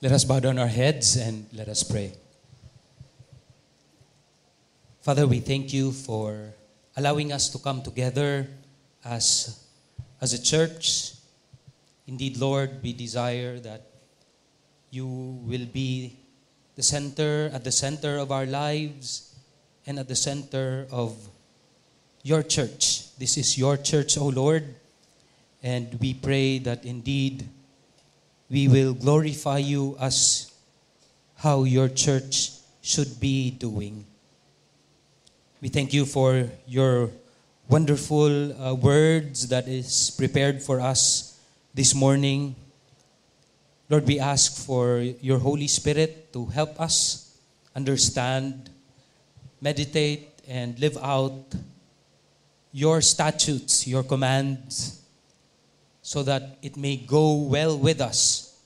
Let us bow down our heads and let us pray. Father, we thank you for allowing us to come together as a church. Indeed, Lord, we desire that you will be at the center of our lives and at the center of your church. This is your church, O Lord, and we pray that indeed we will glorify you as how your church should be doing. We thank you for your wonderful words that is prepared for us this morning. Lord, we ask for your Holy Spirit to help us understand, meditate, and live out your statutes, your commands, so that it may go well with us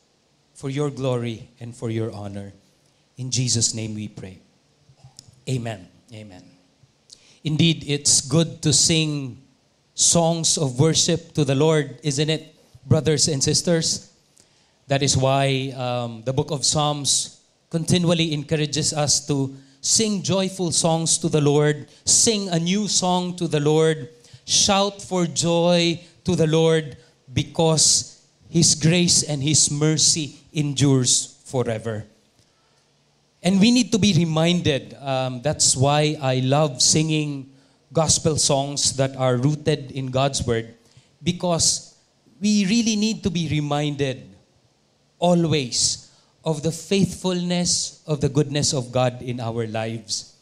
for your glory and for your honor. In Jesus' name we pray. Amen. Amen. Indeed, it's good to sing songs of worship to the Lord, isn't it, brothers and sisters? That is why the book of Psalms continually encourages us to sing joyful songs to the Lord, sing a new song to the Lord, shout for joy to the Lord, because His grace and His mercy endures forever. And we need to be reminded, that's why I love singing gospel songs that are rooted in God's Word, because we really need to be reminded always of the faithfulness, of the goodness of God in our lives.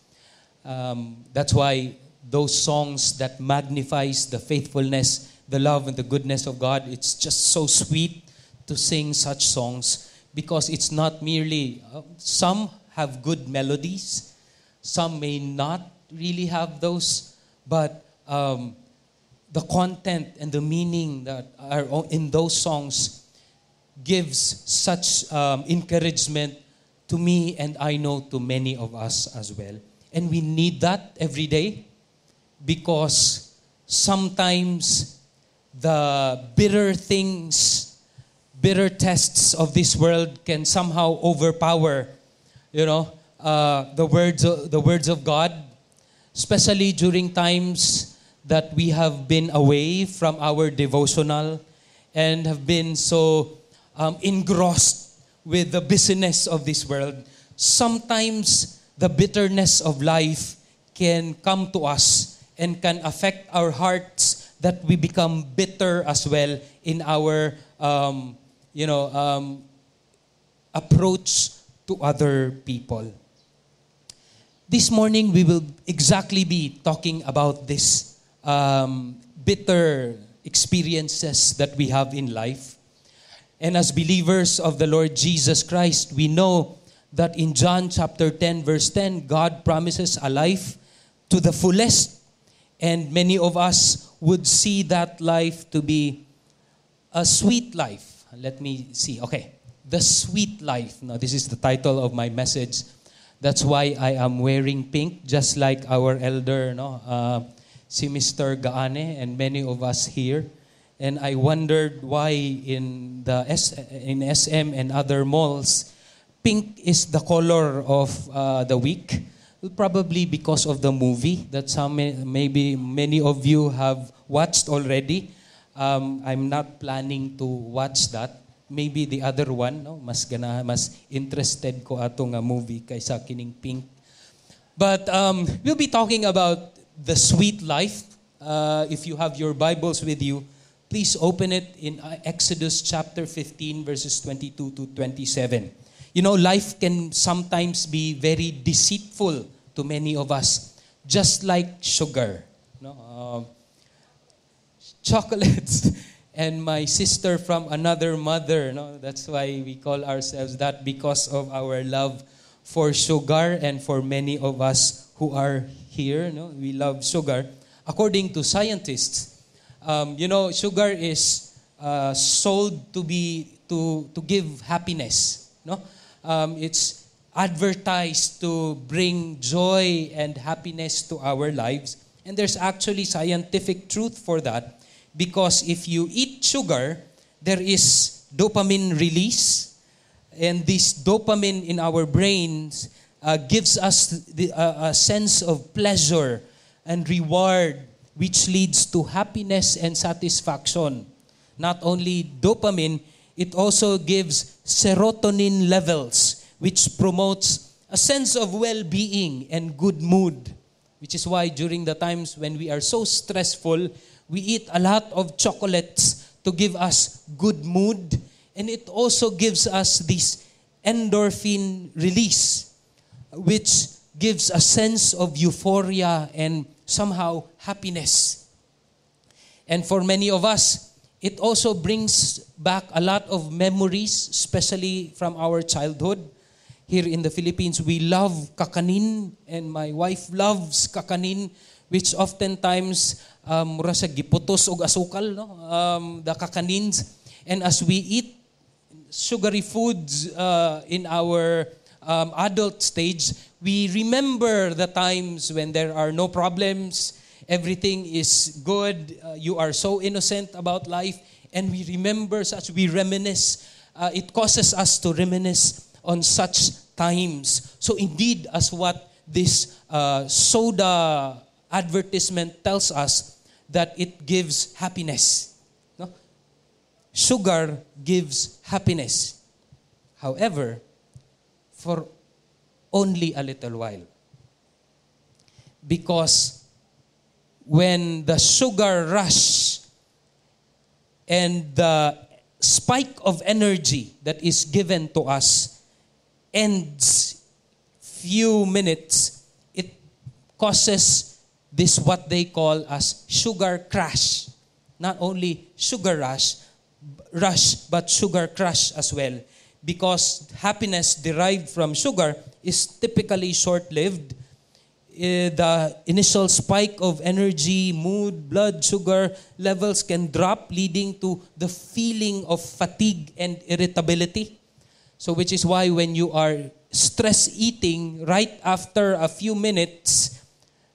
That's why those songs that magnifies the faithfulness, the love and the goodness of God, it's just so sweet to sing such songs, because it's not merely, some have good melodies, some may not really have those, but the content and the meaning that are in those songs gives such encouragement to me, and I know to many of us as well. And we need that every day, because sometimes the bitter things, bitter tests of this world can somehow overpower, the words of God, especially during times that we have been away from our devotional and have been so engrossed with the busyness of this world. Sometimes the bitterness of life can come to us and can affect our hearts, that we become bitter as well in our approach to other people. This morning we will exactly be talking about this bitter experiences that we have in life. And as believers of the Lord Jesus Christ, we know that in John chapter 10 verse 10, God promises a life to the fullest. And many of us would see that life to be a sweet life. Let me see. Okay. The sweet life. Now, this is the title of my message. That's why I am wearing pink, just like our elder, si Mr. Gaane, and many of us here. And I wondered why in SM and other malls, pink is the color of the week. Probably because of the movie that maybe many of you have watched already. I'm not planning to watch that. Maybe the other one, mas interested ko atong movie kaysa kining pink. But we'll be talking about the sweet life. If you have your Bibles with you, please open it in Exodus chapter 15, verses 22 to 27. Life can sometimes be very deceitful to many of us, just like sugar. Chocolates. And my sister from another mother, that's why we call ourselves that, because of our love for sugar, and for many of us who are here, we love sugar. According to scientists, sugar is sold to give happiness. It's advertised to bring joy and happiness to our lives. And there's actually scientific truth for that, because if you eat sugar, there is dopamine release, And this dopamine in our brains gives us a sense of pleasure and reward, which leads to happiness and satisfaction. Not only dopamine, it also gives serotonin levels, which promotes a sense of well-being and good mood, which is why during the times when we are so stressful, we eat a lot of chocolates to give us good mood, and it also gives us this endorphin release, which gives a sense of euphoria and somehow happiness. And for many of us, it also brings back a lot of memories, especially from our childhood. Here in the Philippines, we love kakanin, and my wife loves kakanin, which oftentimes mura sa giputos og asukal, no? The kakanins. And as we eat sugary foods in our adult stage, we remember the times when there are no problems, everything is good, you are so innocent about life, and we remember such, we reminisce. It causes us to reminisce on such times. So indeed, as what this soda advertisement tells us, that it gives happiness. No? Sugar gives happiness. However, for only a little while. Because when the sugar rush and the spike of energy that is given to us ends few minutes, it causes this what they call as sugar crash. Not only sugar rush, but sugar crash as well. Because happiness derived from sugar is typically short-lived. The initial spike of energy, mood, blood sugar levels can drop, leading to the feeling of fatigue and irritability. So which is why when you are stress eating, right after a few minutes,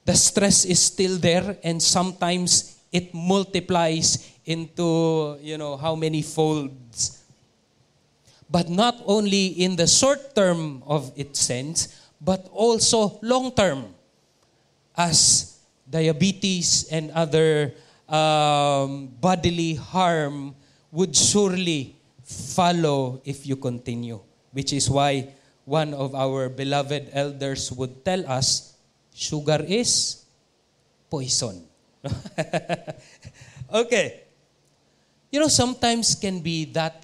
the stress is still there, and sometimes it multiplies into, how many folds. But not only in the short term of its sense, but also long term, as diabetes and other bodily harm would surely follow if you continue. Which is why one of our beloved elders would tell us, sugar is poison. Okay. Sometimes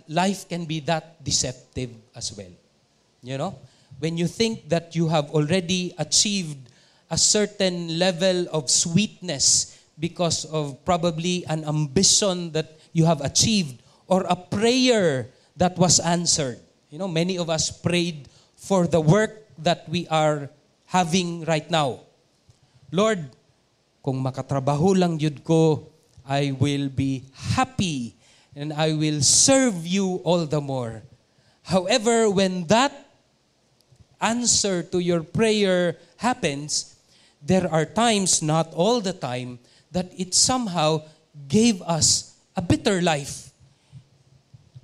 life can be that deceptive as well. When you think that you have already achieved a certain level of sweetness because of probably an ambition that you have achieved or a prayer that was answered. Many of us prayed for the work that we are having right now. Lord, kung makatrabaho lang yun ko, I will be happy and I will serve you all the more. However, when that answer to your prayer happens, there are times, not all the time, that it somehow gave us a bitter life.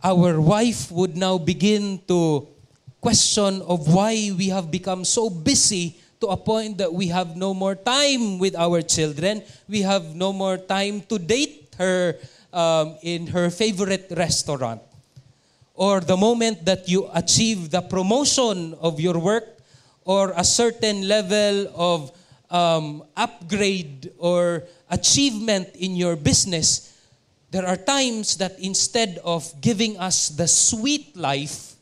Our wife would now begin to question of why we have become so busy to a point that we have no more time with our children. We have no more time to date her in her favorite restaurant. Or the moment that you achieve the promotion of your work or a certain level of upgrade or achievement in your business, there are times that instead of giving us the sweet life,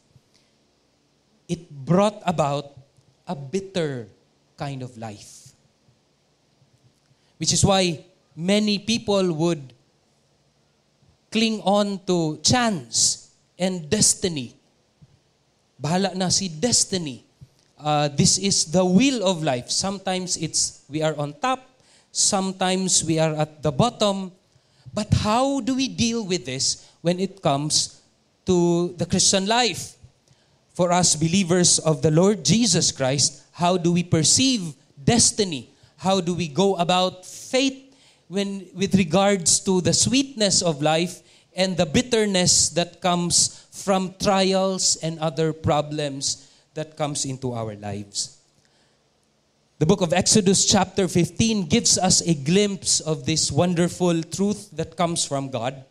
it brought about a bitter kind of life. Which is why many people would cling on to chance and destiny. Bahala na si destiny. This is the will of life. Sometimes we are on top. Sometimes we are at the bottom. But how do we deal with this when it comes to the Christian life? For us believers of the Lord Jesus Christ, how do we perceive destiny? How do we go about faith with regards to the sweetness of life and the bitterness that comes from trials and other problems that comes into our lives. The book of Exodus chapter 15 gives us a glimpse of this wonderful truth that comes from God,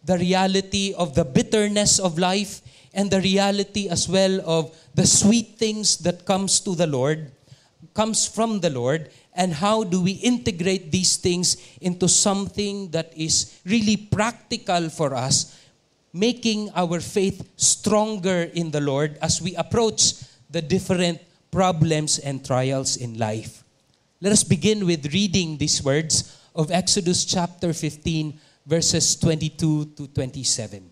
the reality of the bitterness of life and the reality as well of the sweet things that comes from the Lord, and how do we integrate these things into something that is really practical for us, making our faith stronger in the Lord as we approach the different problems and trials in life. Let us begin with reading these words of Exodus chapter 15, verses 22 to 27.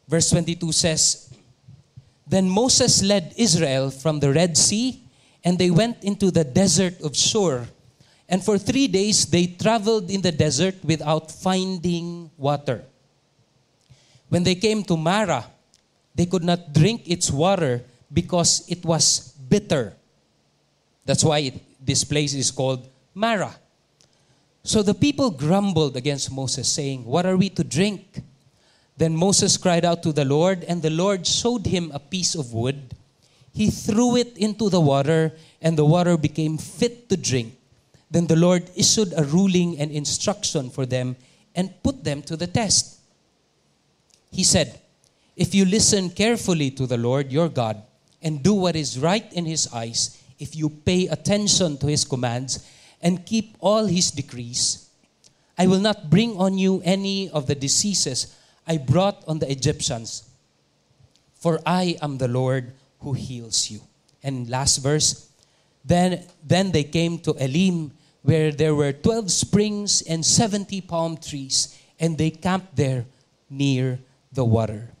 Verse 22 says, "Then Moses led Israel from the Red Sea, and they went into the desert of Shur. And for 3 days they traveled in the desert without finding water. When they came to Marah, they could not drink its water because it was bitter." That's why this place is called Marah. "So the people grumbled against Moses, saying, 'What are we to drink?' Then Moses cried out to the Lord, and the Lord showed him a piece of wood. He threw it into the water, and the water became fit to drink. Then the Lord issued a ruling and instruction for them and put them to the test. He said, 'If you listen carefully to the Lord your God and do what is right in His eyes, if you pay attention to His commands and keep all His decrees, I will not bring on you any of the diseases I brought on the Egyptians, for I am the Lord who heals you.'" And last verse, Then they came to Elim, where there were 12 springs and 70 palm trees, and they camped there near the water.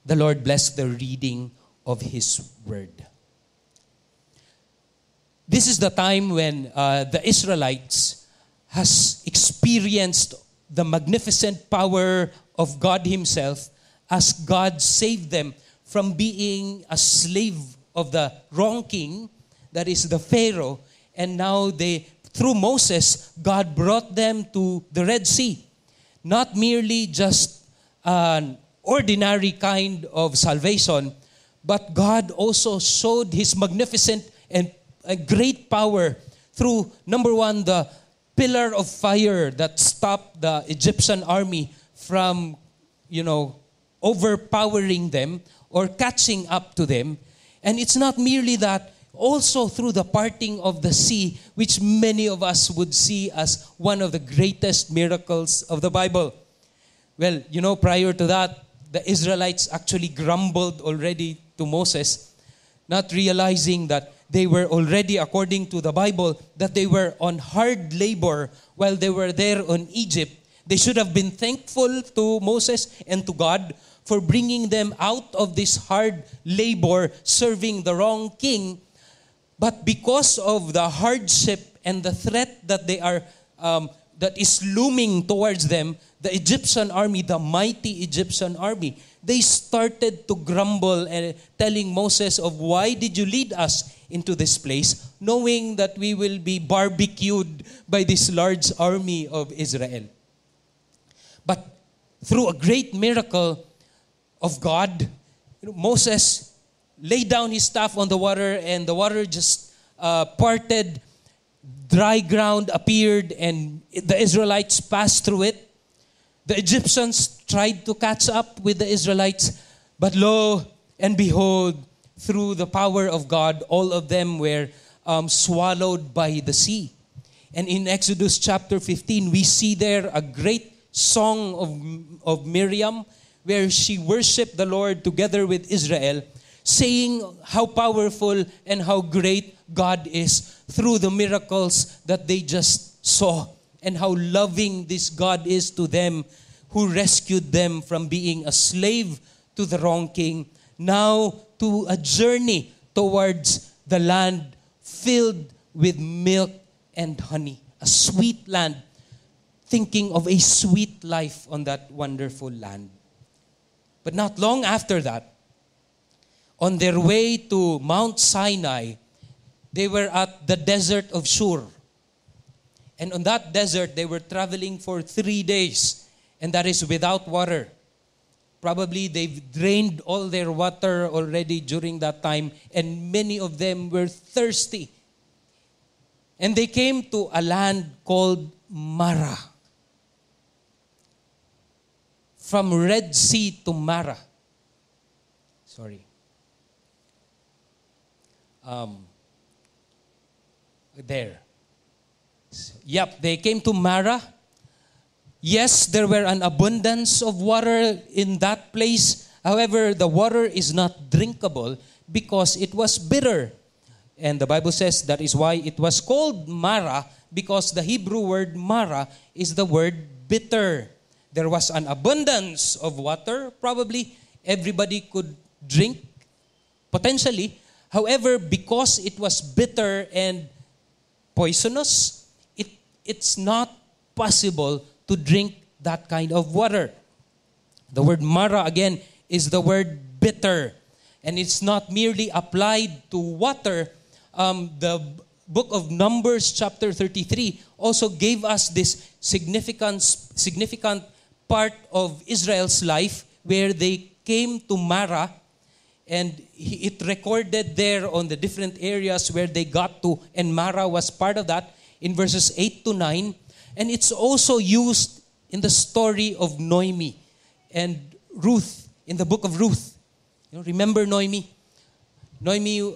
The Lord bless the reading of His word. This is the time when the Israelites has experienced the magnificent power of God Himself as God saved them from being a slave of the wrong king, that is the Pharaoh. And now through Moses, God brought them to the Red Sea. Not merely just an ordinary kind of salvation, but God also showed His magnificent and a great power through, number one, the pillar of fire that stopped the Egyptian army from, overpowering them or catching up to them. And it's not merely that, also through the parting of the sea, which many of us would see as one of the greatest miracles of the Bible. Well, prior to that, the Israelites actually grumbled already to Moses, not realizing that they were already, according to the Bible, that they were on hard labor while they were there in Egypt. They should have been thankful to Moses and to God for bringing them out of this hard labor serving the wrong king. But because of the hardship and the threat that that is looming towards them, the Egyptian army, the mighty Egyptian army, they started to grumble and telling Moses of, "Why did you lead us into this place, knowing that we will be barbecued by this large army of Israel?" But through a great miracle of God, Moses laid down his staff on the water, and the water just parted. Dry ground appeared, and the Israelites passed through it. The Egyptians tried to catch up with the Israelites, but lo and behold, through the power of God, all of them were swallowed by the sea. And in Exodus chapter 15, we see there a great song of Miriam, where she worshiped the Lord together with Israel, saying how powerful and how great God is through the miracles that they just saw, and how loving this God is to them, who rescued them from being a slave to the wrong king, now to a journey towards the land filled with milk and honey, a sweet land, thinking of a sweet life on that wonderful land. But not long after that, on their way to Mount Sinai, they were at the desert of Shur. And on that desert, they were traveling for 3 days. And that is without water. Probably they've drained all their water already during that time. And many of them were thirsty. And they came to a land called Mara. From Red Sea to Mara. Sorry. There. Yep, they came to Mara. Yes, there were an abundance of water in that place. However, the water is not drinkable because it was bitter. And the Bible says that is why it was called Mara, because the Hebrew word Mara is the word bitter. There was an abundance of water. Probably everybody could drink, potentially. However, because it was bitter and poisonous, it's not possible to drink that kind of water. The word Mara, again, is the word bitter. And it's not merely applied to water. The book of Numbers, chapter 33, also gave us this significant part of Israel's life where they came to Mara, and it recorded there on the different areas where they got to, and Mara was part of that in verses 8 to 9. And it's also used in the story of Noemi and Ruth, in the book of Ruth. Remember Noemi? Noemi,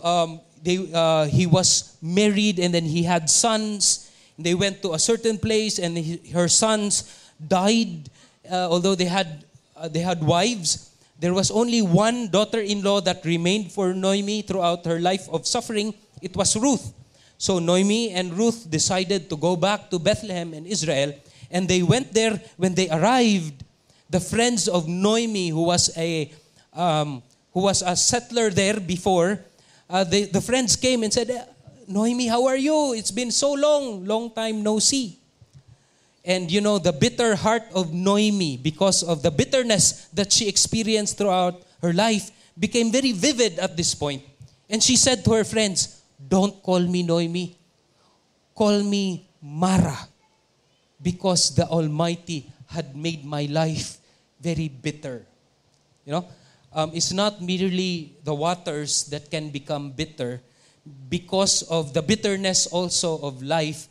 he was married and then he had sons. They went to a certain place and her sons died. Although they had wives, there was only one daughter-in-law that remained for Noemi throughout her life of suffering. It was Ruth. So Noemi and Ruth decided to go back to Bethlehem in Israel, and they went there. When they arrived, the friends of Noemi, who was a settler there before, the friends came and said, "Noemi, how are you? It's been so long time no see." And the bitter heart of Noemi, because of the bitterness that she experienced throughout her life, became very vivid at this point. And she said to her friends, "Don't call me Noemi. Call me Mara, because the Almighty had made my life very bitter." It's not merely the waters that can become bitter. Because of the bitterness also of life,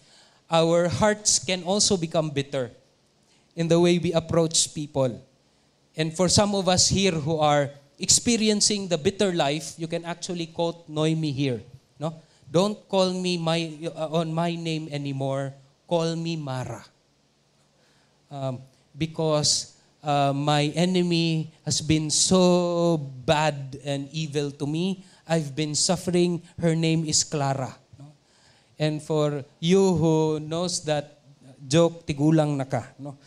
our hearts can also become bitter in the way we approach people. And for some of us here who are experiencing the bitter life, you can actually quote Noemi here. No? Don't call me on my name anymore. Call me Mara. Because my enemy has been so bad and evil to me. I've been suffering. Her name is Clara. No? And for you who knows that joke, tigulang na ka. No?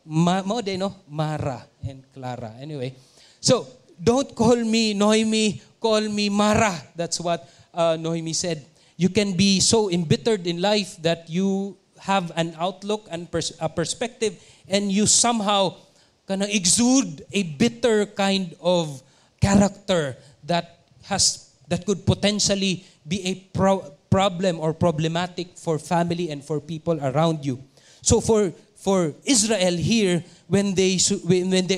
Mara and Clara. Anyway, so don't call me Noemi, call me Mara. That's what Noemi said. You can be so embittered in life that you have an outlook and a perspective, and you somehow kind of exude a bitter kind of character that could potentially be a problem or problematic for family and for people around you. So for Israel here, when they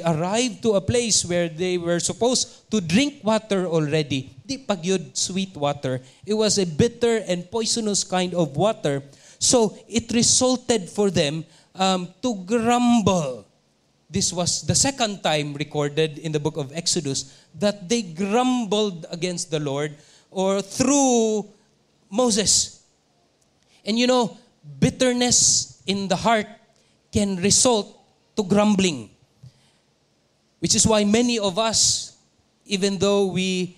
arrived to a place where they were supposed to drink water already, di pagyud sweet water, it was a bitter and poisonous kind of water. So it resulted for them to grumble. This was the second time recorded in the book of Exodus that they grumbled against the Lord or through Moses. And bitterness in the heart can result to grumbling. Which is why many of us, even though we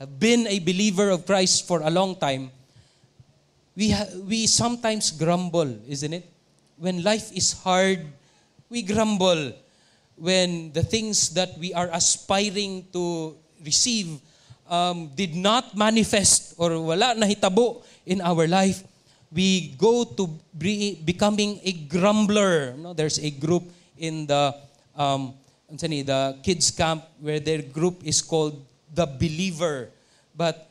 have been a believer of Christ for a long time, we sometimes grumble, isn't it? When life is hard, we grumble. When the things that we are aspiring to receive did not manifest or wala nahitabo in our life, we go to becoming a grumbler. There's a group in the kids camp where their group is called The Believer. But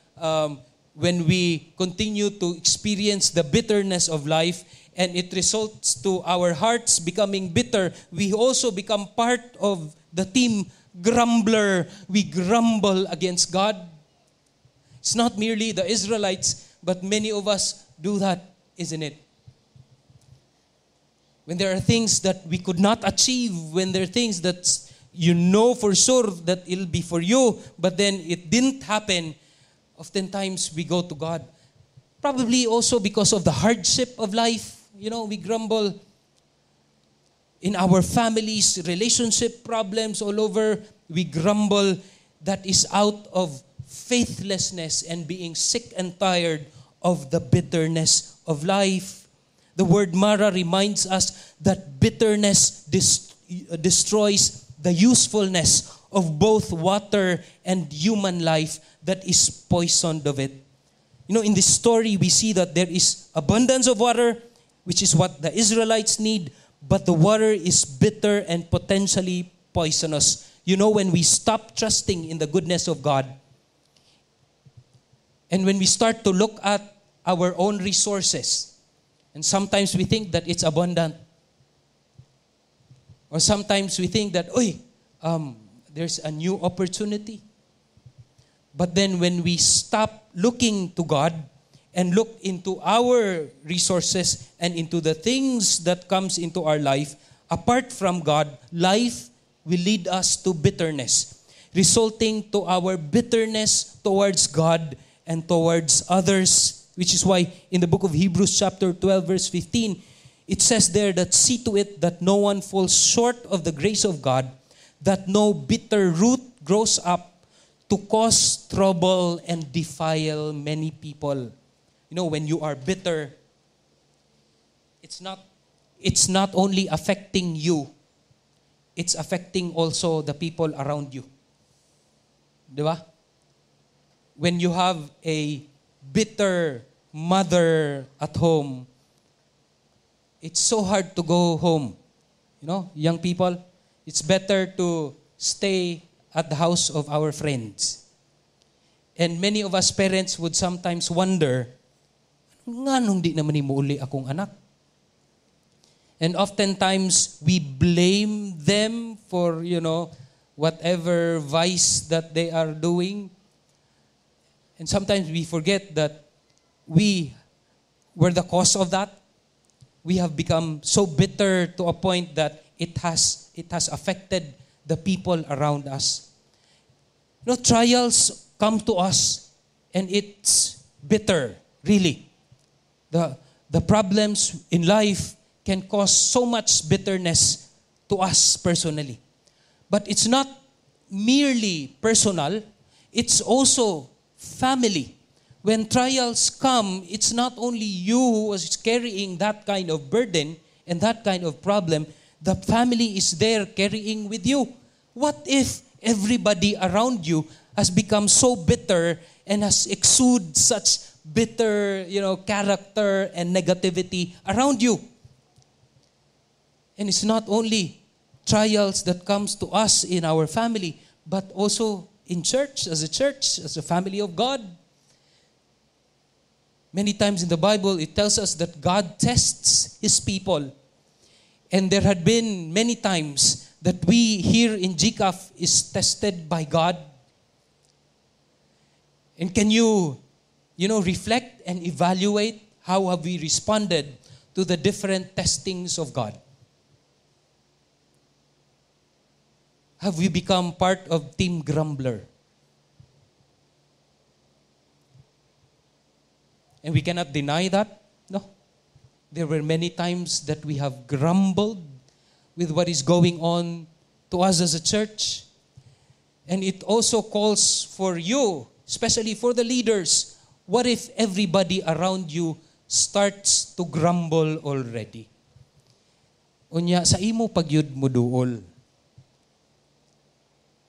when we continue to experience the bitterness of life and it results to our hearts becoming bitter, we also become part of the team grumbler. We grumble against God. It's not merely the Israelites, but many of us do that, isn't it? When there are things that we could not achieve, when there are things that you know for sure that it'll be for you, but then it didn't happen, oftentimes we go to God. Probably also because of the hardship of life. We grumble in our families, relationship problems all over. We grumble. That is out of faithlessness and being sick and tired of the bitterness of life. The word Mara reminds us that bitterness destroys the usefulness of both water and human life that is poisoned of it. In this story, we see that there is abundance of water, which is what the Israelites need, but the water is bitter and potentially poisonous. When we stop trusting in the goodness of God, and when we start to look at our own resources, and sometimes we think that it's abundant, or sometimes we think that, there's a new opportunity. But then when we stop looking to God and look into our resources and into the things that comes into our life, apart from God, life will lead us to bitterness, resulting to our bitterness towards God and towards others, which is why in the book of Hebrews chapter 12 verse 15, it says there that see to it that no one falls short of the grace of God, that no bitter root grows up to cause trouble and defile many people. When you are bitter, it's not only affecting you, it's affecting also the people around you. Diba? When you have a bitter mother at home, it's so hard to go home. Young people, it's better to stay at the house of our friends. And many of us parents would sometimes wonder, nga nung di naman uli akong anak? And oftentimes, we blame them for, whatever vice that they are doing. And sometimes we forget that we were the cause of that. We have become so bitter to a point that it has affected the people around us. Trials come to us and it's bitter, really. The problems in life can cause so much bitterness to us personally. But it's not merely personal, it's also family. When trials come, it's not only you who is carrying that kind of burden and that kind of problem, the family is there carrying with you. What if everybody around you has become so bitter and has exuded such bitter, character and negativity around you? And it's not only trials that comes to us in our family, but also in church, as a family of God. Many times in the Bible, it tells us that God tests His people. And there had been many times that we here in GCAF is tested by God. And can you reflect and evaluate how have we responded to the different testings of God? Have we become part of Team Grumbler? And we cannot deny that. No. There were many times that we have grumbled with what is going on to us as a church. And it also calls for you, especially for the leaders, what if everybody around you starts to grumble already? Unya, sa imo pagyud mo duol,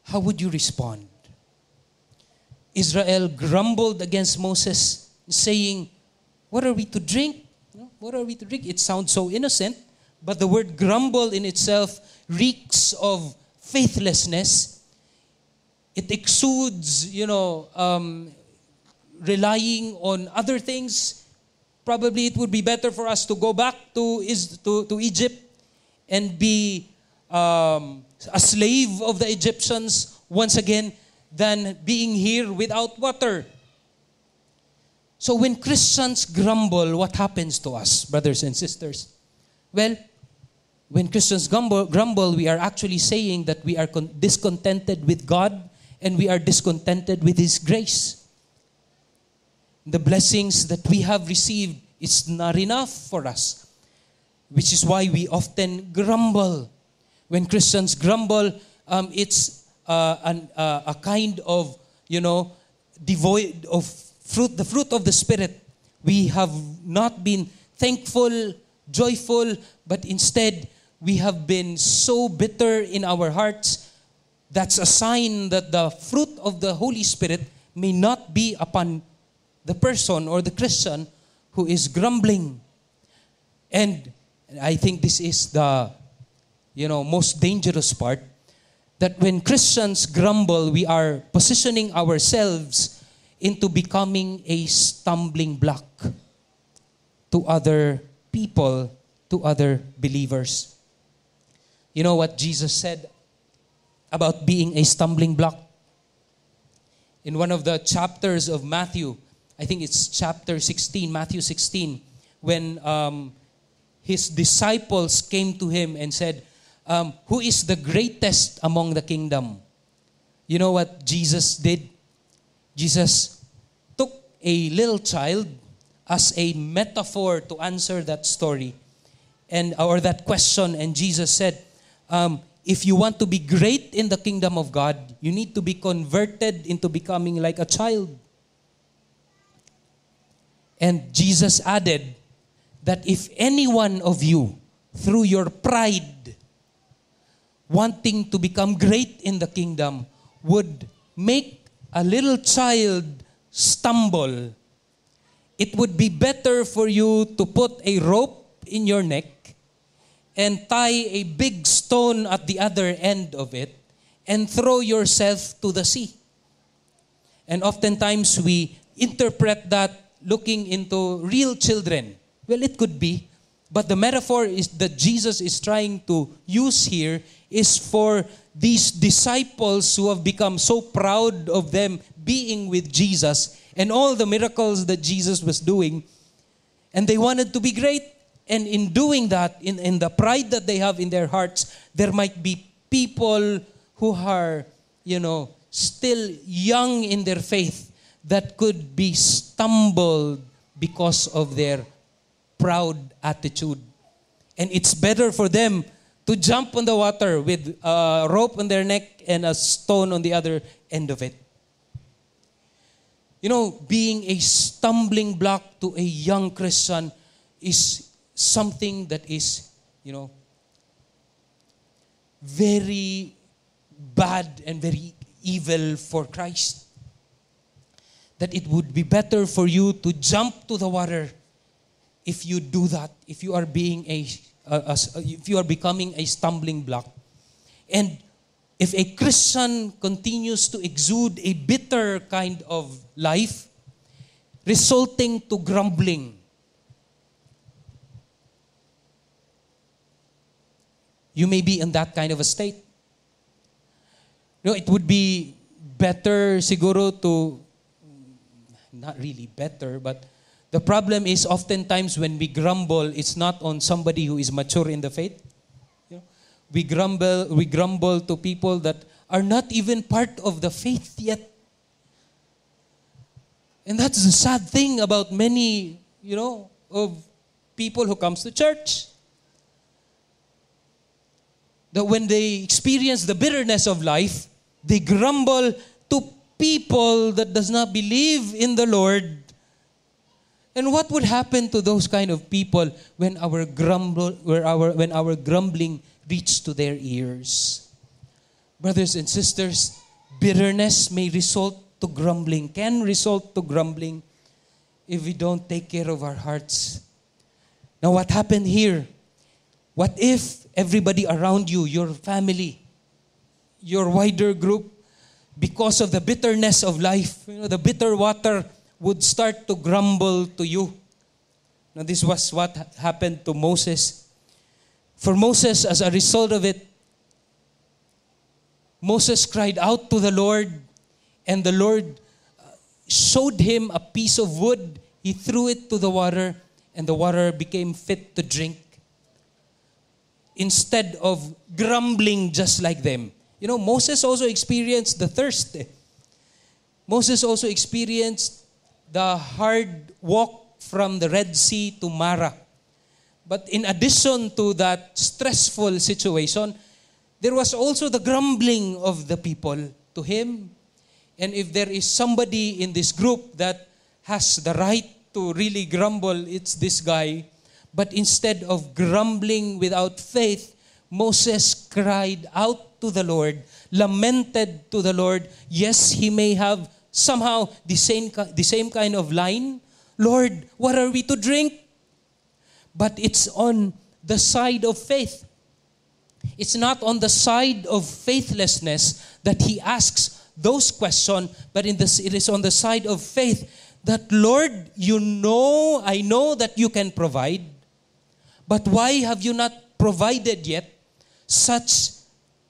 how would you respond? Israel grumbled against Moses, saying, what are we to drink? What are we to drink? It sounds so innocent, but the word grumble in itself reeks of faithlessness. It exudes, relying on other things, probably it would be better for us to go back to Egypt and be a slave of the Egyptians once again than being here without water. So when Christians grumble, what happens to us, brothers and sisters? Well, when Christians grumble, we are actually saying that we are discontented with God and we are discontented with His grace. The blessings that we have received is not enough for us, which is why we often grumble. When Christians grumble, it's a kind of, devoid of fruit, the fruit of the Spirit. We have not been thankful, joyful, but instead we have been so bitter in our hearts. That's a sign that the fruit of the Holy Spirit may not be upon the person or the Christian who is grumbling. And I think this is the most dangerous part, that when Christians grumble, we are positioning ourselves into becoming a stumbling block to other people, to other believers. You know what Jesus said about being a stumbling block? In one of the chapters of Matthew, I think it's chapter 16, Matthew 16, when His disciples came to Him and said, who is the greatest among the kingdom? You know what Jesus did? Jesus took a little child as a metaphor to answer that story or that question. And Jesus said, if you want to be great in the kingdom of God, you need to be converted into becoming like a child. And Jesus added that if any one of you, through your pride, wanting to become great in the kingdom, would make a little child stumble, it would be better for you to put a rope in your neck and tie a big stone at the other end of it and throw yourself to the sea. And oftentimes we interpret that looking into real children. Well, it could be, but the metaphor is that Jesus is trying to use here is for these disciples who have become so proud of them being with Jesus and all the miracles that Jesus was doing, and they wanted to be great. And in doing that, in the pride that they have in their hearts, there might be people who are, still young in their faith that could be stumbled because of their proud attitude. And it's better for them to jump on the water with a rope on their neck and a stone on the other end of it. Being a stumbling block to a young Christian is something that is, very bad and very evil for Christ. That it would be better for you to jump to the water if you do that, if you are if you are becoming a stumbling block. And if a Christian continues to exude a bitter kind of life, resulting to grumbling, you may be in that kind of a state. It would be better siguro to, not really better, but the problem is oftentimes when we grumble, it's not on somebody who is mature in the faith. We grumble to people that are not even part of the faith yet. And that's the sad thing about many, of people who comes to church. That when they experience the bitterness of life, they grumble to people that does not believe in the Lord. And what would happen to those kind of people when our grumbling reaches to their ears? Brothers and sisters, bitterness may result to grumbling, can result to grumbling if we don't take care of our hearts. Now, what happened here? What if everybody around you, your family, your wider group, because of the bitterness of life, the bitter water would start to grumble to you. Now, this was what happened to Moses. For Moses, as a result of it, Moses cried out to the Lord, and the Lord showed him a piece of wood. He threw it to the water, and the water became fit to drink. Instead of grumbling just like them. You know, Moses also experienced the thirst. Moses also experienced the hard walk from the Red Sea to Mara. But in addition to that stressful situation, there was also the grumbling of the people to him. And if there is somebody in this group that has the right to really grumble, it's this guy. But instead of grumbling without faith, Moses cried out to the Lord, lamented to the Lord. Yes, he may have somehow the same kind of line. Lord, what are we to drink? But it's on the side of faith. It's not on the side of faithlessness that he asks those questions, but it is on the side of faith that, Lord, I know that you can provide, but why have you not provided yet such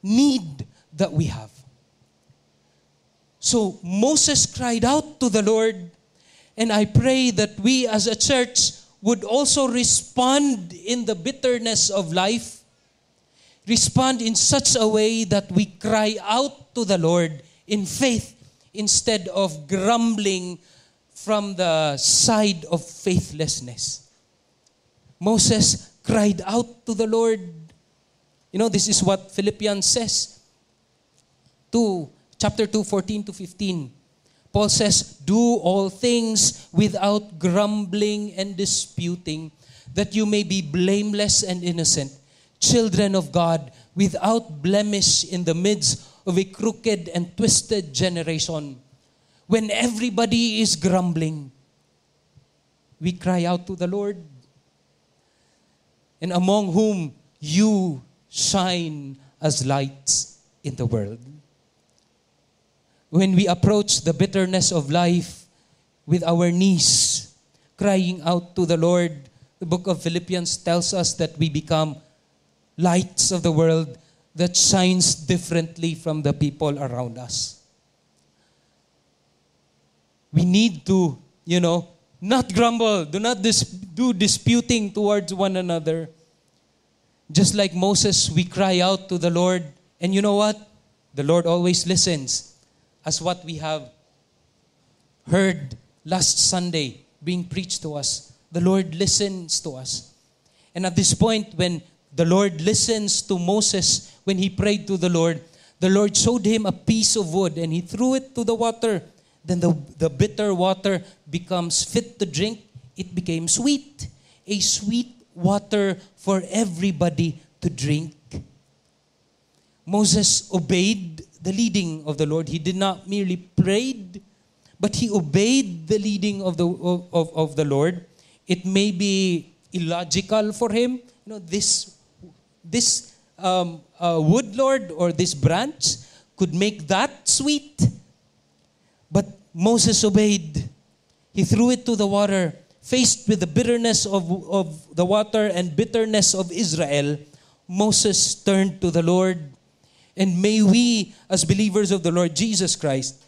need that we have? So Moses cried out to the Lord, and I pray that we as a church would also respond in the bitterness of life, respond in such a way that we cry out to the Lord in faith instead of grumbling from the side of faithlessness. Moses cried out to the Lord. You know, this is what Philippians says. Chapter 2, 14 to 15. Paul says, do all things without grumbling and disputing, that you may be blameless and innocent, children of God, without blemish in the midst of a crooked and twisted generation. When everybody is grumbling, we cry out to the Lord, and among whom you shine as lights in the world. When we approach the bitterness of life with our knees, crying out to the Lord, the book of Philippians tells us that we become lights of the world that shines differently from the people around us. We need to, not grumble. Do not do disputing towards one another. Just like Moses, we cry out to the Lord. And you know what? The Lord always listens. As what we have heard last Sunday being preached to us. The Lord listens to us. And at this point, when the Lord listens to Moses, when he prayed to the Lord showed him a piece of wood and he threw it to the water. Then the bitter water becomes fit to drink. It became sweet. A sweet water for everybody to drink. Moses obeyed the leading of the Lord. He did not merely prayed, but he obeyed the leading of the Lord. It may be illogical for him. This wood, Lord, or this branch could make that sweet. But Moses obeyed. He threw it to the water. Faced with the bitterness of the water and bitterness of Israel, Moses turned to the Lord. And may we, as believers of the Lord Jesus Christ,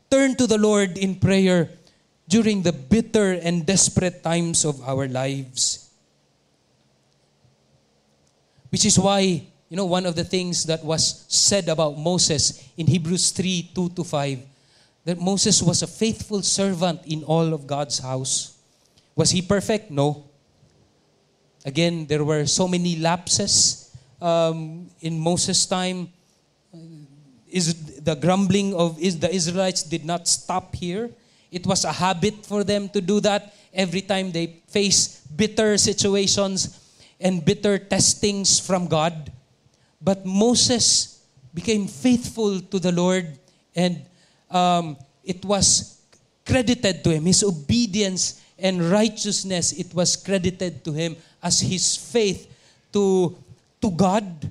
turn to the Lord in prayer during the bitter and desperate times of our lives. Which is why, one of the things that was said about Moses in Hebrews 3, 2-5, that Moses was a faithful servant in all of God's house. Was he perfect? No. Again, there were so many lapses in Moses' time. The grumbling of the Israelites did not stop here. It was a habit for them to do that every time they face bitter situations and bitter testings from God. But Moses became faithful to the Lord, and it was credited to him. His obedience and righteousness, it was credited to him as his faith to God.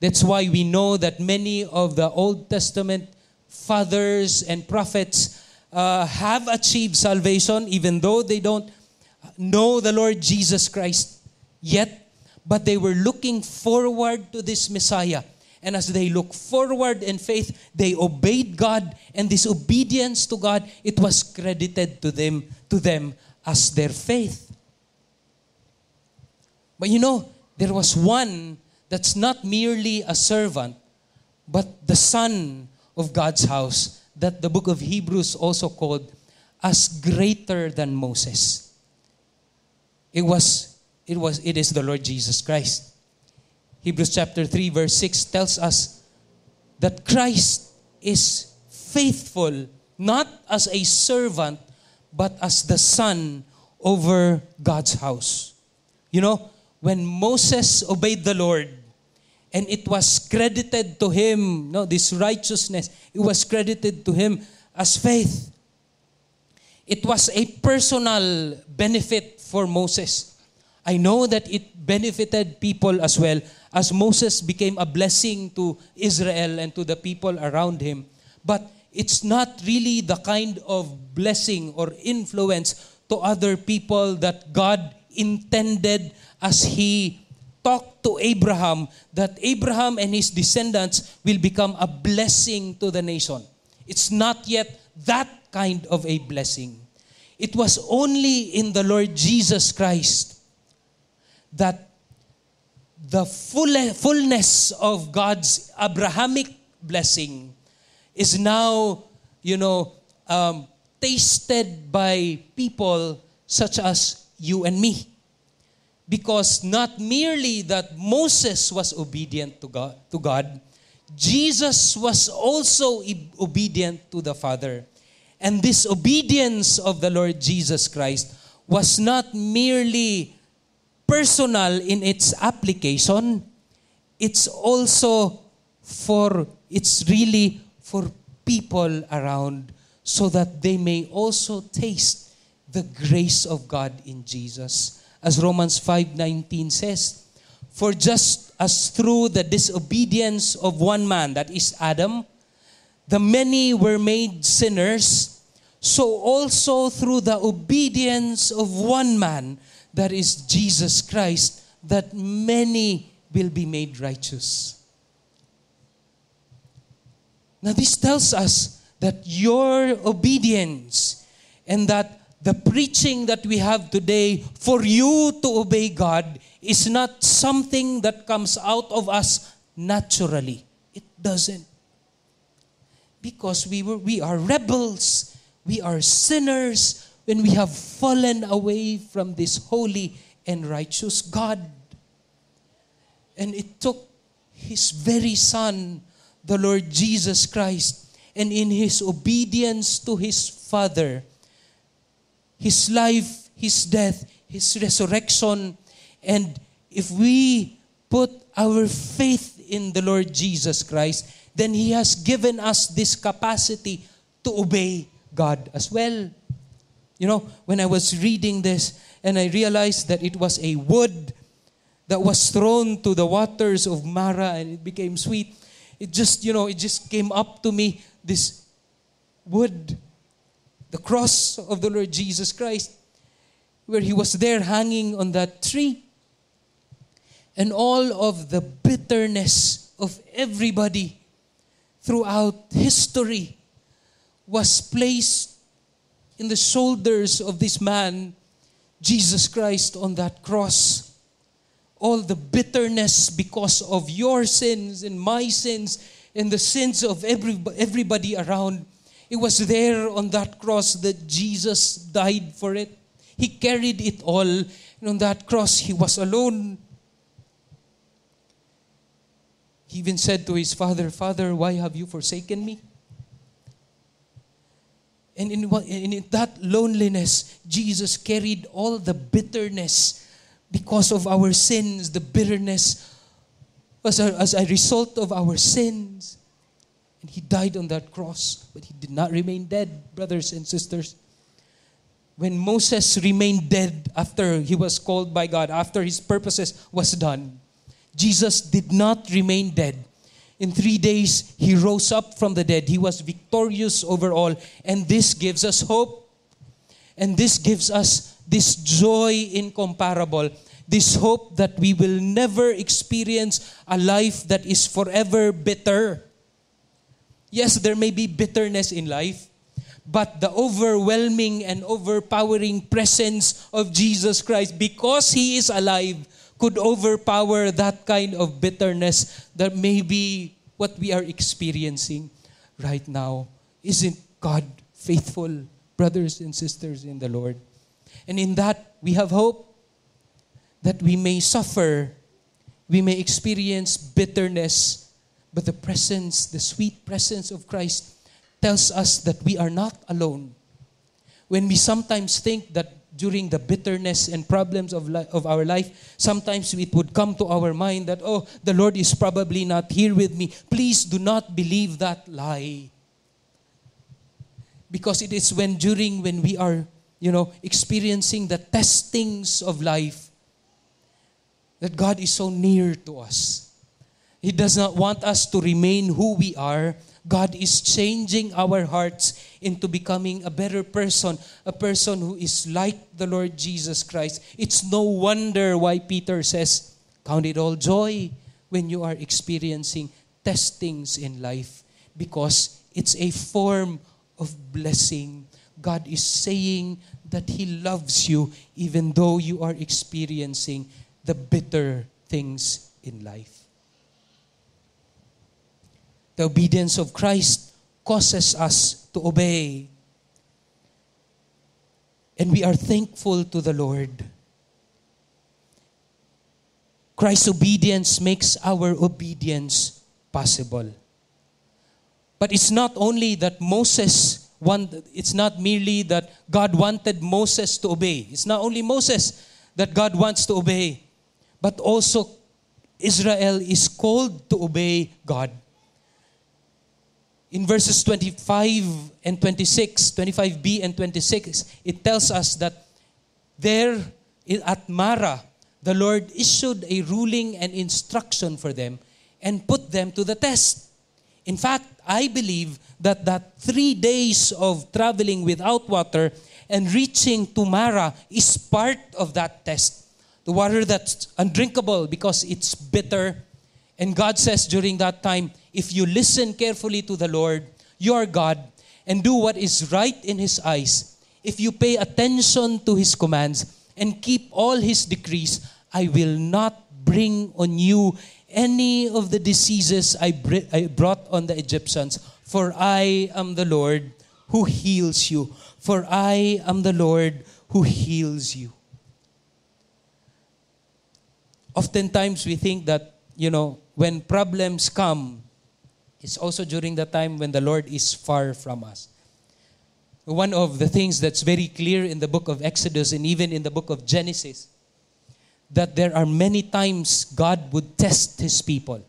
That's why we know that many of the Old Testament fathers and prophets have achieved salvation, even though they don't know the Lord Jesus Christ yet, but they were looking forward to this Messiah. And as they look forward in faith, they obeyed God, and this obedience to God, it was credited to them as their faith. But there was one that's not merely a servant, but the son of God's house, that the book of Hebrews also called as greater than Moses. It is the Lord Jesus Christ. Hebrews chapter 3 verse 6 tells us that Christ is faithful, not as a servant, but as the son over God's house. When Moses obeyed the Lord, and it was credited to him, this righteousness, it was credited to him as faith. It was a personal benefit for Moses. I know that it benefited people as well, as Moses became a blessing to Israel and to the people around him. But it's not really the kind of blessing or influence to other people that God intended as He talked to Abraham, that Abraham and his descendants will become a blessing to the nation. It's not yet that kind of a blessing. It was only in the Lord Jesus Christ that the fullness of God's Abrahamic blessing is now, tasted by people such as you and me. Because not merely that Moses was obedient to God, Jesus was also obedient to the Father. And this obedience of the Lord Jesus Christ was not merely personal in its application, it's really for people around, so that they may also taste the grace of God in Jesus. As Romans 5:19 says, for just as through the disobedience of one man, that is Adam, the many were made sinners, so also through the obedience of one man, that is Jesus Christ, that many will be made righteous. Now this tells us that your obedience and that the preaching that we have today for you to obey God is not something that comes out of us naturally. It doesn't. Because we are rebels, we are sinners, when we have fallen away from this holy and righteous God. And it took His very Son, the Lord Jesus Christ, and in His obedience to His Father, His life, His death, His resurrection, and if we put our faith in the Lord Jesus Christ, then He has given us this capacity to obey God as well. When I was reading this and I realized that it was a wood that was thrown to the waters of Mara and it became sweet, it just came up to me, this wood, the cross of the Lord Jesus Christ, where He was there hanging on that tree. And all of the bitterness of everybody throughout history was placed in the shoulders of this man, Jesus Christ, on that cross. All the bitterness because of your sins and my sins and the sins of everybody around, it was there on that cross that Jesus died for it. He carried it all. And on that cross, He was alone. He even said to His Father, Father, why have you forsaken me? And in that loneliness, Jesus carried all the bitterness because of our sins. The bitterness was as a result of our sins. And He died on that cross. But He did not remain dead, brothers and sisters. When Moses remained dead after he was called by God, after his purposes was done, Jesus did not remain dead. In 3 days, He rose up from the dead. He was victorious over all. And this gives us hope. And this gives us this joy incomparable. This hope that we will never experience a life that is forever bitter. Yes, there may be bitterness in life, but the overwhelming and overpowering presence of Jesus Christ, because He is alive, could overpower that kind of bitterness that may be what we are experiencing right now. Isn't God faithful, brothers and sisters in the Lord? And in that, we have hope that we may suffer, we may experience bitterness, but the presence, the sweet presence of Christ tells us that we are not alone. When we sometimes think that during the bitterness and problems of our life, sometimes it would come to our mind that, oh, the Lord is probably not here with me. Please do not believe that lie. Because it is when we are, experiencing the testings of life that God is so near to us. He does not want us to remain who we are. God is changing our hearts into becoming a better person, a person who is like the Lord Jesus Christ. It's no wonder why Peter says, count it all joy when you are experiencing testings in life, because it's a form of blessing. God is saying that He loves you even though you are experiencing the bitter things in life. The obedience of Christ causes us to obey. And we are thankful to the Lord. Christ's obedience makes our obedience possible. But it's not only that it's not merely that God wanted Moses to obey. It's not only Moses that God wants to obey, but also Israel is called to obey God. In verses 25 and 26, 25b and 26, it tells us that there at Marah, the Lord issued a ruling and instruction for them and put them to the test. In fact, I believe that 3 days of traveling without water and reaching to Marah is part of that test. The water that's undrinkable because it's bitter. And God says during that time, if you listen carefully to the Lord, your God, and do what is right in His eyes, if you pay attention to His commands and keep all His decrees, I will not bring on you any of the diseases I brought on the Egyptians, for I am the Lord who heals you. For I am the Lord who heals you. Oftentimes we think that, when problems come, it's also during the time when the Lord is far from us. One of the things that's very clear in the book of Exodus and even in the book of Genesis, that there are many times God would test His people.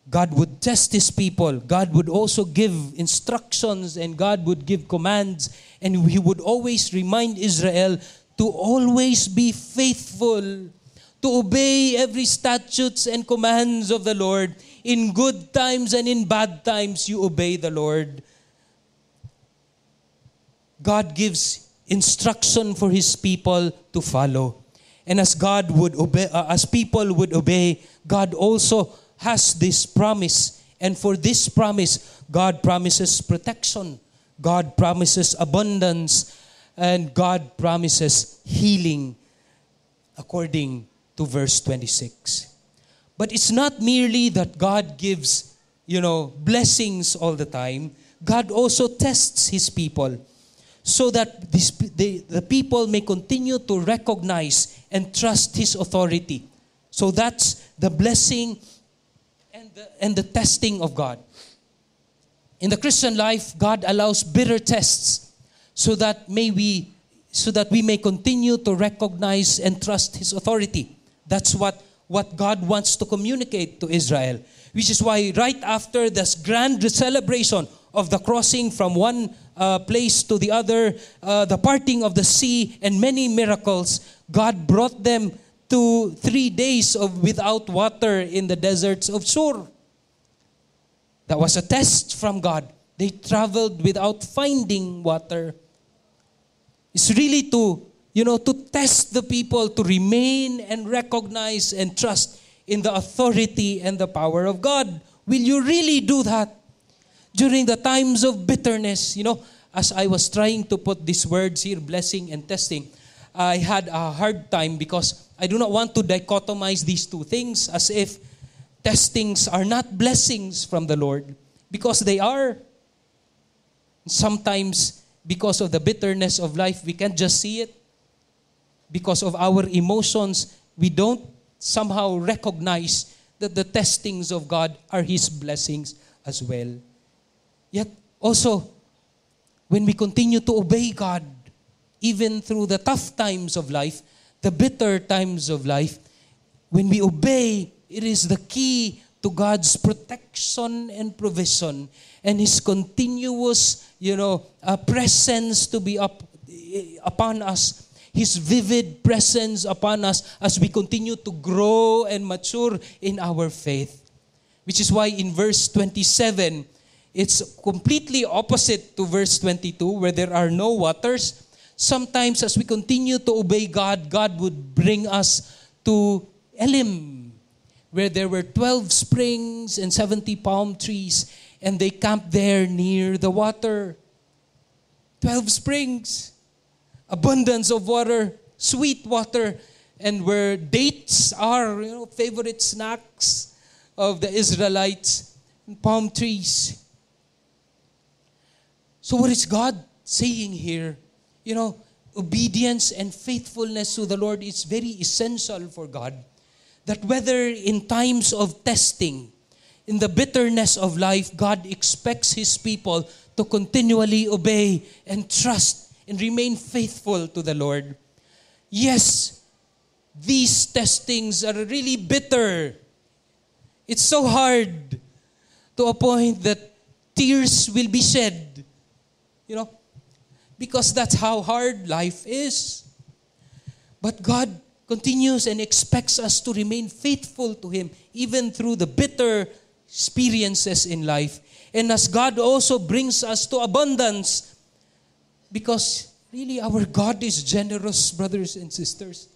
God would test His people. God would also give instructions and God would give commands, and He would always remind Israel to always be faithful, to obey every statutes and commands of the Lord. In good times and in bad times, you obey the Lord. God gives instruction for His people to follow. And as God would obey, as people would obey, God also has this promise. And for this promise, God promises protection. God promises abundance. And God promises healing, according to verse 26. But it's not merely that God gives, blessings all the time. God also tests His people so that the people may continue to recognize and trust His authority. So that's the blessing and the testing of God. In the Christian life, God allows bitter tests so that we may continue to recognize and trust His authority. That's what God wants to communicate to Israel. Which is why right after this grand celebration of the crossing from one place to the other, the parting of the sea and many miracles, God brought them to 3 days of without water in the deserts of Shur. That was a test from God. They traveled without finding water. It's really to test the people to remain and recognize and trust in the authority and the power of God. Will you really do that during the times of bitterness? As I was trying to put these words here, blessing and testing, I had a hard time because I do not want to dichotomize these two things as if testings are not blessings from the Lord, because they are. Sometimes, because of the bitterness of life, we can't just see it. Because of our emotions, we don't somehow recognize that the testings of God are His blessings as well. Yet also, when we continue to obey God, even through the tough times of life, the bitter times of life, when we obey, it is the key to God's protection and provision and His continuous, presence to be upon us, His vivid presence upon us as we continue to grow and mature in our faith. Which is why in verse 27, it's completely opposite to verse 22 where there are no waters. Sometimes as we continue to obey God, God would bring us to Elim, where there were 12 springs and 70 palm trees, and they camped there near the water. 12 springs, abundance of water, sweet water, and where dates are, favorite snacks of the Israelites, and palm trees. So what is God saying here? Obedience and faithfulness to the Lord is very essential for God. That whether in times of testing, in the bitterness of life, God expects His people to continually obey and trust and remain faithful to the Lord. Yes, these testings are really bitter. It's so hard to a point that tears will be shed. Because that's how hard life is. But God continues and expects us to remain faithful to Him even through the bitter experiences in life. And as God also brings us to abundance, because really our God is generous, brothers and sisters.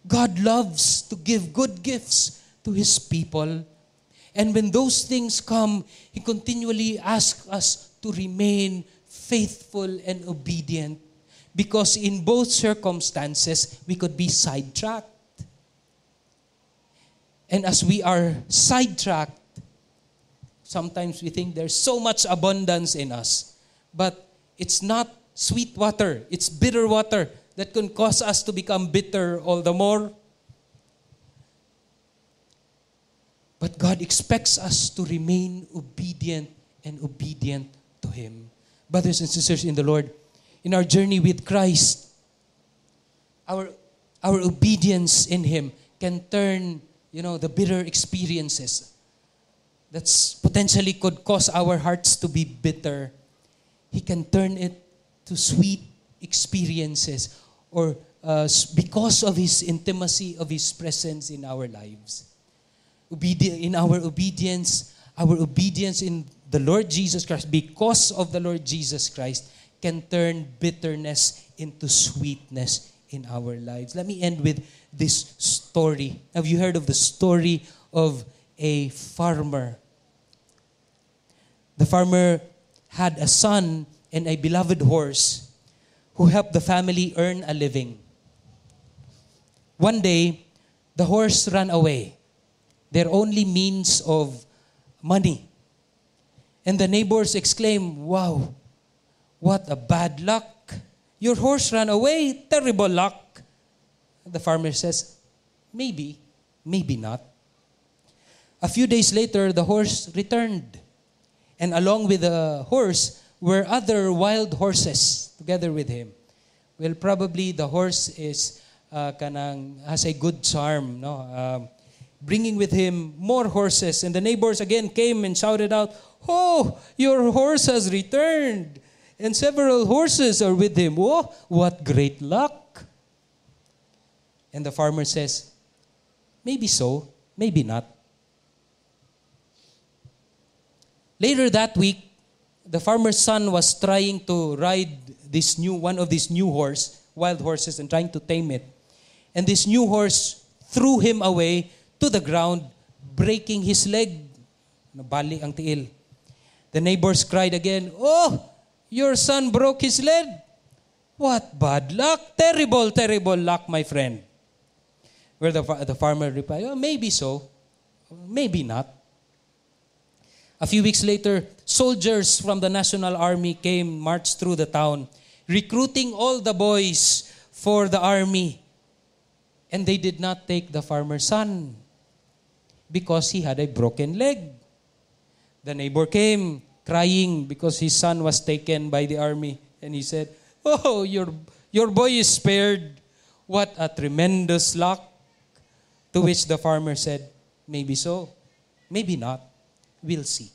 God loves to give good gifts to His people. And when those things come, He continually asks us to remain faithful and obedient, because in both circumstances, we could be sidetracked. And as we are sidetracked, sometimes we think there's so much abundance in us. But it's not sweet water, it's bitter water that can cause us to become bitter all the more. But God expects us to remain obedient and obedient to Him. Brothers and sisters in the Lord, in our journey with Christ, our obedience in Him can turn, the bitter experiences that's potentially could cause our hearts to be bitter. He can turn it to sweet experiences, or because of His intimacy, of His presence in our lives. In our obedience in the Lord Jesus Christ, because of the Lord Jesus Christ, can turn bitterness into sweetness in our lives. Let me end with this story. Have you heard of the story of a farmer? The farmer had a son and a beloved horse who helped the family earn a living. One day, the horse ran away, their only means of money. And the neighbors exclaimed, "Wow, what a bad luck. Your horse ran away. Terrible luck." The farmer says, "Maybe, maybe not." A few days later, the horse returned. And along with the horse were other wild horses together with him. Well, probably the horse is has a good charm, no? Bringing with him more horses. And the neighbors again came and shouted out, "Oh, your horse has returned. And several horses are with him. Oh, what great luck." And the farmer says, "Maybe so, maybe not." Later that week, the farmer's son was trying to ride one of these new wild horses, and trying to tame it. And this new horse threw him away to the ground, breaking his leg. Nabali ang tiil. The neighbors cried again, "Oh, your son broke his leg. What bad luck. Terrible, terrible luck, my friend." Where the farmer replied, "Oh, maybe so. Maybe not." A few weeks later, soldiers from the National Army marched through the town, recruiting all the boys for the army. And they did not take the farmer's son because he had a broken leg. The neighbor came crying because his son was taken by the army. And he said, "Oh, your boy is spared. What a tremendous luck." To which the farmer said, "Maybe so, maybe not. We'll see."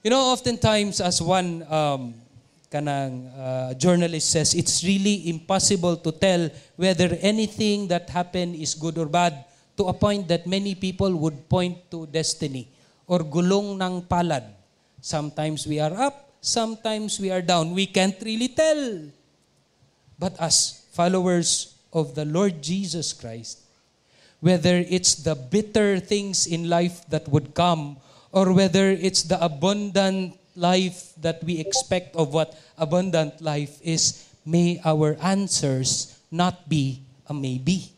You know, oftentimes as one journalist says, it's really impossible to tell whether anything that happened is good or bad, to a point that many people would point to destiny or gulong ng palad. Sometimes we are up, sometimes we are down. We can't really tell. But as followers of the Lord Jesus Christ, whether it's the bitter things in life that would come, or whether it's the abundant life that we expect of what abundant life is, may our answers not be a maybe.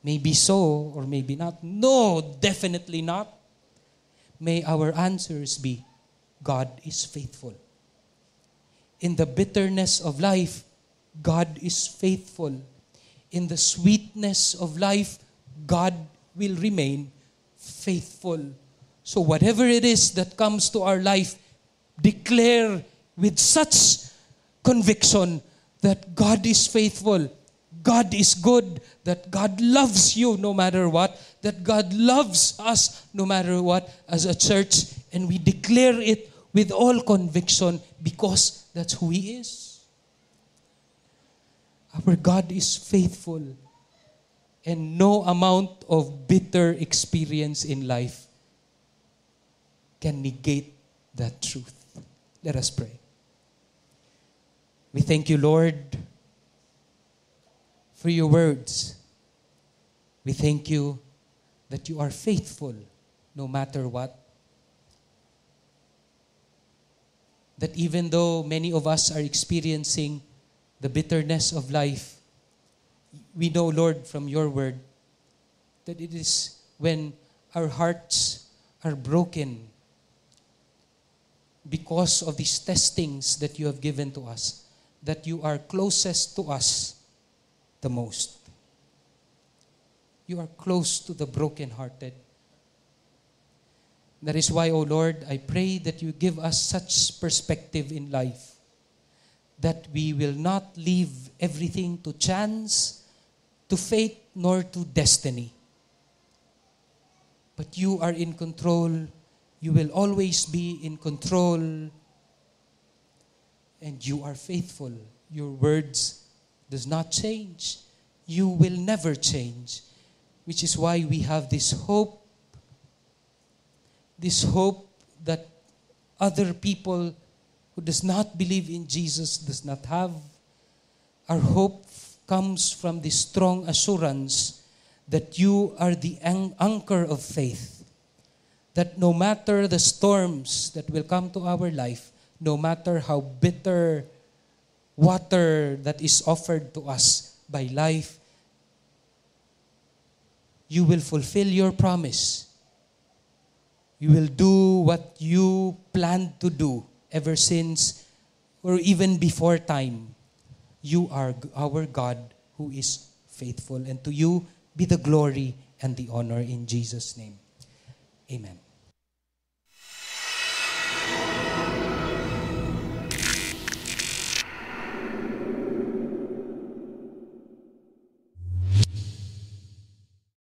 Maybe so or maybe not. No, definitely not. May our answers be, God is faithful. In the bitterness of life, God is faithful. In the sweetness of life, God will remain faithful. So whatever it is that comes to our life, declare with such conviction that God is faithful, God is good, that God loves you no matter what, that God loves us no matter what as a church, and we declare it with all conviction because that's who He is. Our God is faithful, and no amount of bitter experience in life can negate that truth. Let us pray. We thank you, Lord, for your words. We thank you that you are faithful no matter what. That even though many of us are experiencing the bitterness of life, we know, Lord, from your word, that it is when our hearts are broken because of these testings that you have given to us, that you are closest to us the most. You are close to the brokenhearted. That is why, O Lord, I pray that you give us such perspective in life, that we will not leave everything to chance, to fate, nor to destiny. But you are in control. You will always be in control. And you are faithful. Your words does not change. You will never change. Which is why we have this hope that other people who does not believe in Jesus does not have. Our hope comes from this strong assurance that you are the anchor of faith. That no matter the storms that will come to our life, no matter how bitter water that is offered to us by life, you will fulfill your promise. You will do what you planned to do ever since or even before time. You are our God who is faithful. And to you be the glory and the honor in Jesus' name. Amen.